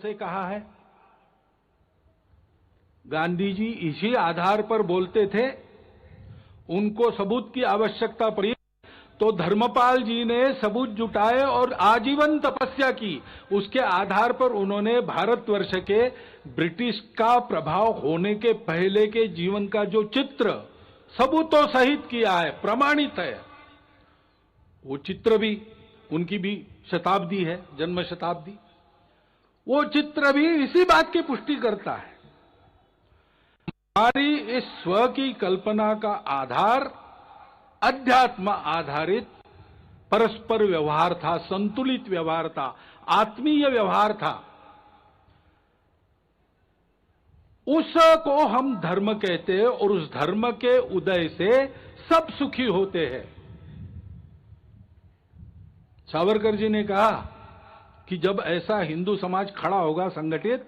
से कहा है। गांधी जी इसी आधार पर बोलते थे। उनको सबूत की आवश्यकता पड़ी तो धर्मपाल जी ने सबूत जुटाए और आजीवन तपस्या की। उसके आधार पर उन्होंने भारतवर्ष के ब्रिटिश का प्रभाव होने के पहले के जीवन का जो चित्र सबूतों सहित किया है, प्रमाणित है। वो चित्र भी, उनकी भी शताब्दी है, जन्म शताब्दी। वो चित्र भी इसी बात की पुष्टि करता है। हमारी इस स्व की कल्पना का आधार अध्यात्म आधारित परस्पर व्यवहार था, संतुलित व्यवहार था, आत्मीय व्यवहार था। उसको हम धर्म कहते हैं और उस धर्म के उदय से सब सुखी होते हैं। सावरकर जी ने कहा कि जब ऐसा हिंदू समाज खड़ा होगा संगठित,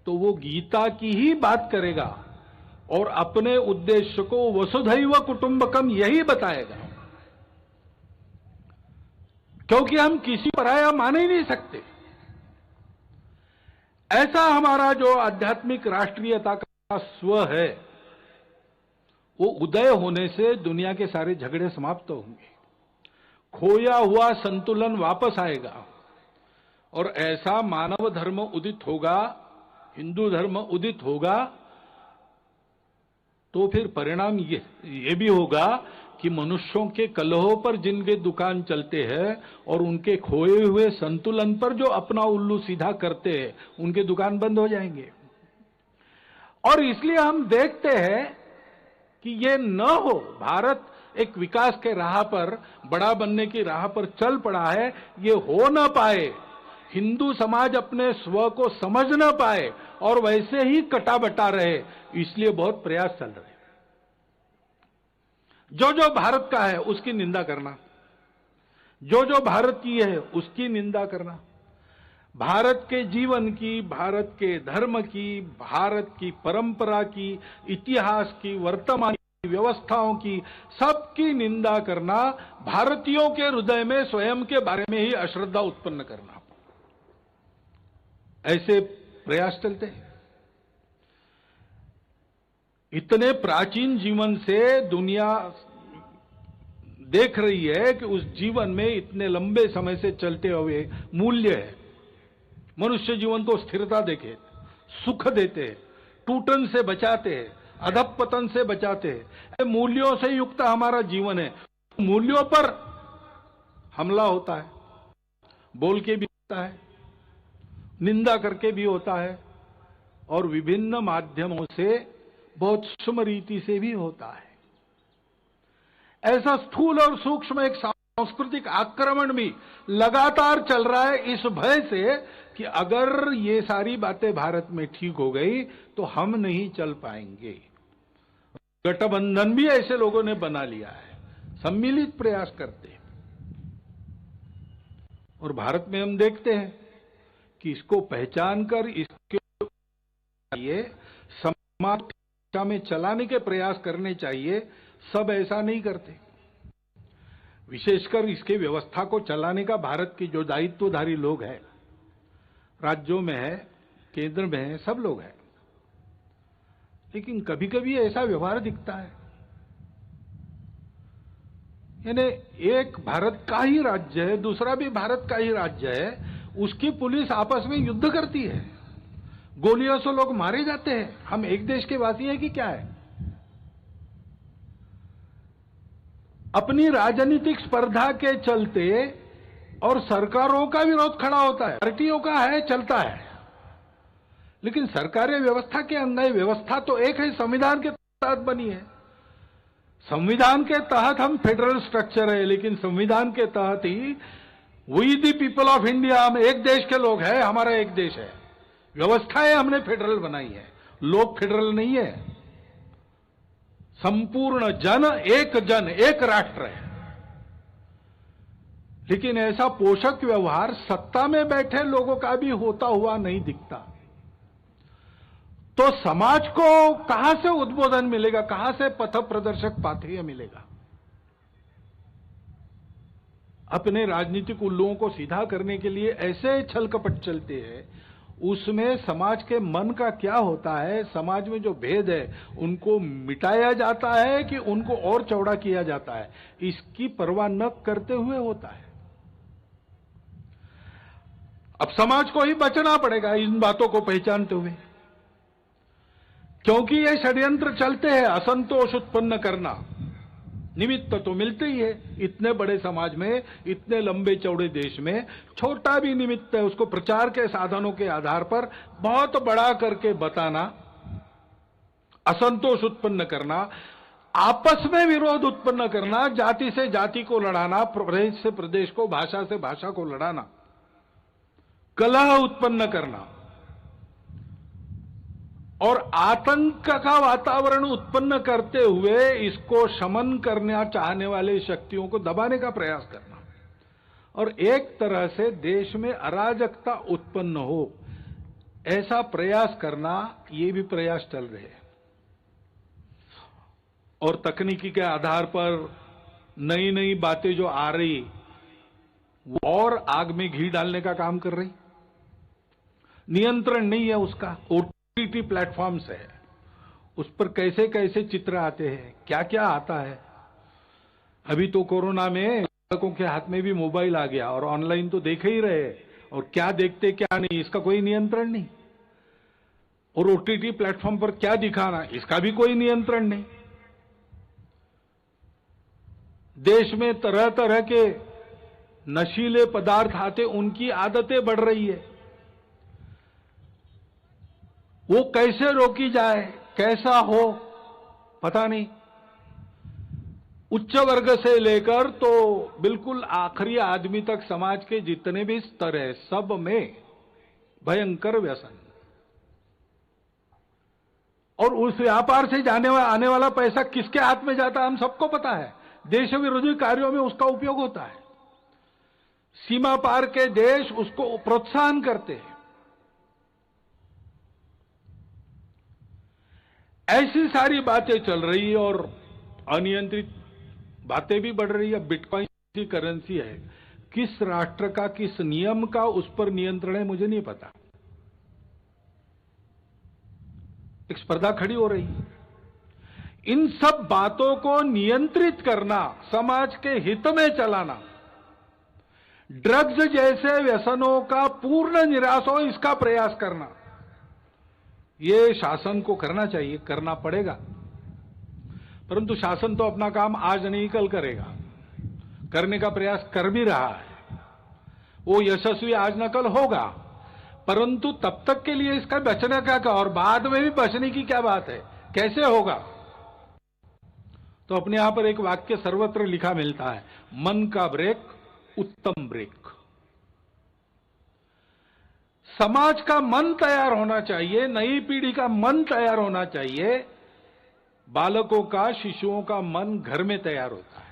तो वो गीता की ही बात करेगा और अपने उद्देश्य को वसुधैव कुटुंबकम यही बताएगा, क्योंकि हम किसी पराया मान ही नहीं सकते। ऐसा हमारा जो आध्यात्मिक राष्ट्रीयता का स्व है, वो उदय होने से दुनिया के सारे झगड़े समाप्त होंगे, खोया हुआ संतुलन वापस आएगा और ऐसा मानव धर्म उदित होगा, हिंदू धर्म उदित होगा। तो फिर परिणाम ये भी होगा कि मनुष्यों के कलहों पर जिनके दुकान चलते हैं और उनके खोए हुए संतुलन पर जो अपना उल्लू सीधा करते हैं, उनके दुकान बंद हो जाएंगे। और इसलिए हम देखते हैं कि ये न हो, भारत एक विकास के राह पर, बड़ा बनने की राह पर चल पड़ा है, ये हो न पाए, हिंदू समाज अपने स्व को समझ न पाए और वैसे ही कटा बटा रहे, इसलिए बहुत प्रयास चल रहे। जो जो भारत का है उसकी निंदा करना, जो जो भारत की है उसकी निंदा करना, भारत के जीवन की, भारत के धर्म की, भारत की परंपरा की, इतिहास की, वर्तमान की व्यवस्थाओं की, सबकी निंदा करना, भारतीयों के हृदय में स्वयं के बारे में ही अश्रद्धा उत्पन्न करना, ऐसे प्रयास चलते हैं। इतने प्राचीन जीवन से दुनिया देख रही है कि उस जीवन में इतने लंबे समय से चलते हुए मूल्य है। मनुष्य जीवन को स्थिरता देखे, सुख देते हैं, टूटन से बचाते हैं, अधपतन से बचाते हैं। मूल्यों से युक्त हमारा जीवन है। मूल्यों पर हमला होता है, बोल के भी होता है, निंदा करके भी होता है और विभिन्न माध्यमों से, बहुत सूक्ष्म रीति से भी होता है। ऐसा स्थूल और सूक्ष्म एक सांस्कृतिक आक्रमण भी लगातार चल रहा है, इस भय से कि अगर ये सारी बातें भारत में ठीक हो गई तो हम नहीं चल पाएंगे। गठबंधन भी ऐसे लोगों ने बना लिया है, सम्मिलित प्रयास करते हैं। और भारत में हम देखते हैं कि इसको पहचान कर इसके लिए समाज में चलाने के प्रयास करने चाहिए। सब ऐसा नहीं करते। विशेषकर इसके व्यवस्था को चलाने का भारत के जो दायित्वधारी लोग हैं, राज्यों में है, केंद्र में है, सब लोग हैं। लेकिन कभी कभी ऐसा व्यवहार दिखता है, यानी एक भारत का ही राज्य है, दूसरा भी भारत का ही राज्य है, उसकी पुलिस आपस में युद्ध करती है, गोलियों से लोग मारे जाते हैं। हम एक देश के वासी हैं कि क्या है? अपनी राजनीतिक स्पर्धा के चलते और सरकारों का विरोध खड़ा होता है, पार्टियों का है, चलता है, लेकिन सरकारी व्यवस्था के अंदर व्यवस्था तो एक है, संविधान के तहत बनी है। संविधान के तहत हम फेडरल स्ट्रक्चर है, लेकिन संविधान के तहत ही we the people of India, हम एक देश के लोग हैं, हमारा एक देश है, व्यवस्थाएं हमने फेडरल बनाई है, लोग फेडरल नहीं है। संपूर्ण जन एक राष्ट्र है। लेकिन ऐसा पोषक व्यवहार सत्ता में बैठे लोगों का भी होता हुआ नहीं दिखता। तो समाज को कहां से उद्बोधन मिलेगा, कहां से पथ प्रदर्शक पाथेय मिलेगा? अपने राजनीतिक उल्लुओं को सीधा करने के लिए ऐसे छल कपट चलते हैं उसमें समाज के मन का क्या होता है, समाज में जो भेद है उनको मिटाया जाता है कि उनको और चौड़ा किया जाता है, इसकी परवाह न करते हुए होता है। अब समाज को ही बचना पड़ेगा इन बातों को पहचानते हुए, क्योंकि ये षड्यंत्र चलते हैं असंतोष उत्पन्न करना। निमित्त तो मिलते ही है, इतने बड़े समाज में, इतने लंबे चौड़े देश में छोटा भी निमित्त है, उसको प्रचार के साधनों के आधार पर बहुत बड़ा करके बताना, असंतोष उत्पन्न करना, आपस में विरोध उत्पन्न करना, जाति से जाति को लड़ाना, प्रदेश से प्रदेश को, भाषा से भाषा को लड़ाना, कलह उत्पन्न करना और आतंक का वातावरण उत्पन्न करते हुए इसको शमन करना चाहने वाले शक्तियों को दबाने का प्रयास करना और एक तरह से देश में अराजकता उत्पन्न हो ऐसा प्रयास करना, ये भी प्रयास चल रहे हैं। और तकनीकी के आधार पर नई नई बातें जो आ रही वो और आग में घी डालने का काम कर रही। नियंत्रण नहीं है उसका, ओटीटी प्लेटफॉर्म्स है, उस पर कैसे कैसे चित्र आते हैं, क्या क्या आता है। अभी तो कोरोना में लोगों के हाथ में भी मोबाइल आ गया और ऑनलाइन तो देख ही रहे, और क्या देखते क्या नहीं इसका कोई नियंत्रण नहीं। और ओटीटी प्लेटफॉर्म पर क्या दिखाना इसका भी कोई नियंत्रण नहीं। देश में तरह तरह के नशीले पदार्थ आते, उनकी आदतें बढ़ रही है, वो कैसे रोकी जाए, कैसा हो पता नहीं। उच्च वर्ग से लेकर तो बिल्कुल आखिरी आदमी तक समाज के जितने भी स्तर है सब में भयंकर व्यसन। और उस व्यापार से आने वाला पैसा किसके हाथ में जाता है हम सबको पता है। देश विरोधी कार्यों में उसका उपयोग होता है। सीमा पार के देश उसको प्रोत्साहन करते हैं। ऐसी सारी बातें चल रही है और अनियंत्रित बातें भी बढ़ रही है। बिटकॉइन की करेंसी है, किस राष्ट्र का, किस नियम का उस पर नियंत्रण है मुझे नहीं पता। एक स्पर्धा खड़ी हो रही है। इन सब बातों को नियंत्रित करना, समाज के हित में चलाना, ड्रग्स जैसे व्यसनों का पूर्ण निराश हो इसका प्रयास करना, ये शासन को करना चाहिए, करना पड़ेगा। परंतु शासन तो अपना काम आज नहीं कल करेगा, करने का प्रयास कर भी रहा है, वो यशस्वी आज न कल होगा। परंतु तब तक के लिए इसका बचने का और बाद में भी बचने की क्या बात है, कैसे होगा। तो अपने यहां पर एक वाक्य सर्वत्र लिखा मिलता है, मन का ब्रेक उत्तम ब्रेक। समाज का मन तैयार होना चाहिए, नई पीढ़ी का मन तैयार होना चाहिए। बालकों का, शिशुओं का मन घर में तैयार होता है।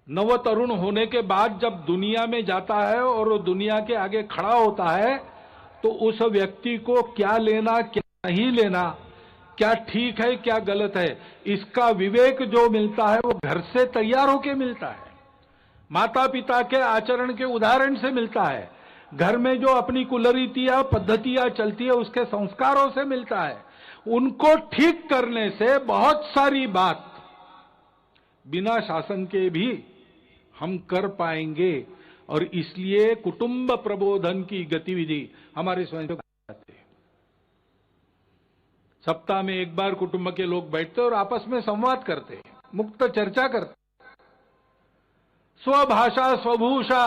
नव तरुण होने के बाद जब दुनिया में जाता है और दुनिया के आगे खड़ा होता है तो उस व्यक्ति को क्या लेना क्या नहीं लेना, क्या ठीक है क्या गलत है, इसका विवेक जो मिलता है वो घर से तैयार होकर मिलता है, माता पिता के आचरण के उदाहरण से मिलता है, घर में जो अपनी कुलरीतियां पद्धतियां चलती है उसके संस्कारों से मिलता है। उनको ठीक करने से बहुत सारी बात बिना शासन के भी हम कर पाएंगे। और इसलिए कुटुंब प्रबोधन की गतिविधि हमारे स्वयं करते हैं। सप्ताह में एक बार कुटुंब के लोग बैठते और आपस में संवाद करते हैं, मुक्त चर्चा करते, स्वभाषा स्वभूषा,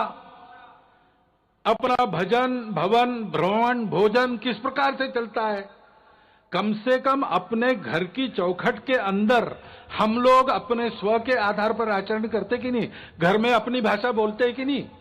अपना भजन भवन भ्रमण भोजन किस प्रकार से चलता है, कम से कम अपने घर की चौखट के अंदर हम लोग अपने स्व के आधार पर आचरण करते कि नहीं, घर में अपनी भाषा बोलते कि नहीं।